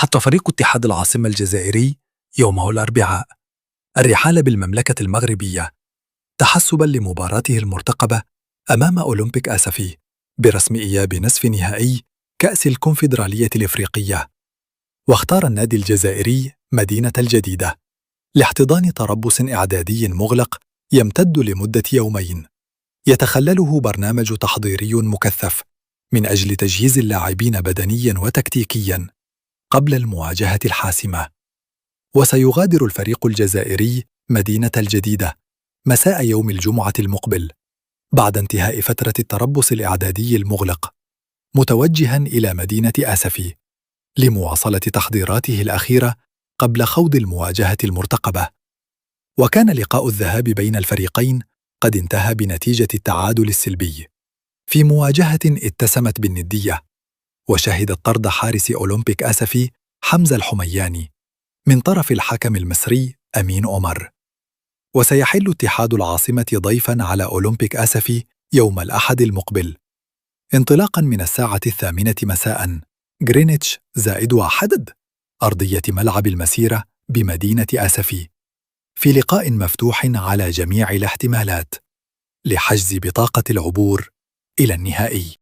حث فريق اتحاد العاصمة الجزائري يومه الأربعاء الرحال بالمملكة المغربية تحسباً لمباراته المرتقبة أمام أولمبيك آسفي برسم إياب نصف نهائي كأس الكونفدرالية الإفريقية. واختار النادي الجزائري مدينة الجديدة لاحتضان تربص إعدادي مغلق يمتد لمدة يومين، يتخلله برنامج تحضيري مكثف من أجل تجهيز اللاعبين بدنياً وتكتيكياً قبل المواجهة الحاسمة. وسيغادر الفريق الجزائري مدينة الجديدة مساء يوم الجمعة المقبل بعد انتهاء فترة التربص الإعدادي المغلق، متوجهاً إلى مدينة آسفي لمواصلة تحضيراته الأخيرة قبل خوض المواجهة المرتقبة. وكان لقاء الذهاب بين الفريقين قد انتهى بنتيجة التعادل السلبي في مواجهة اتسمت بالندية، وشهدت طرد حارس أولمبيك آسفي حمزة الحمياني من طرف الحكم المصري أمين عمر. وسيحل اتحاد العاصمة ضيفاً على أولمبيك آسفي يوم الأحد المقبل انطلاقاً من الساعة 8 مساءً غرينتش +1 أرضية ملعب المسيرة بمدينة آسفي، في لقاء مفتوح على جميع الاحتمالات لحجز بطاقة العبور إلى النهائي.